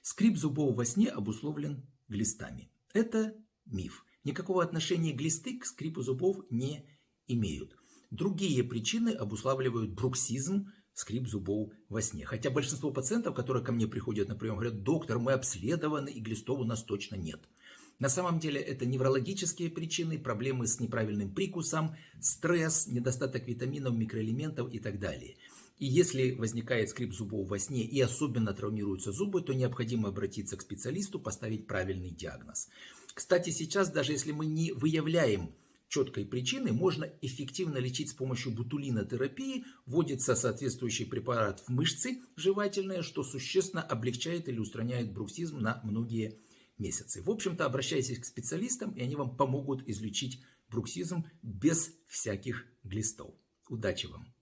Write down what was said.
Скрип зубов во сне обусловлен глистами. Это миф. Никакого отношения глисты к скрипу зубов не имеют. Другие причины обуславливают бруксизм, скрип зубов во сне. Хотя большинство пациентов, которые ко мне приходят на прием, говорят: доктор, мы обследованы и глистов у нас точно нет. На самом деле это неврологические причины, проблемы с неправильным прикусом, стресс, недостаток витаминов, микроэлементов и так далее. И если возникает скрип зубов во сне и особенно травмируются зубы, то необходимо обратиться к специалисту, поставить правильный диагноз. Кстати, сейчас даже если мы не выявляем четкой причины, можно эффективно лечить с помощью ботулинотерапии. Вводится соответствующий препарат в мышцы жевательные, что существенно облегчает или устраняет бруксизм на многие месяцы. В общем-то, обращайтесь к специалистам, и они вам помогут излечить бруксизм без всяких глистов. Удачи вам!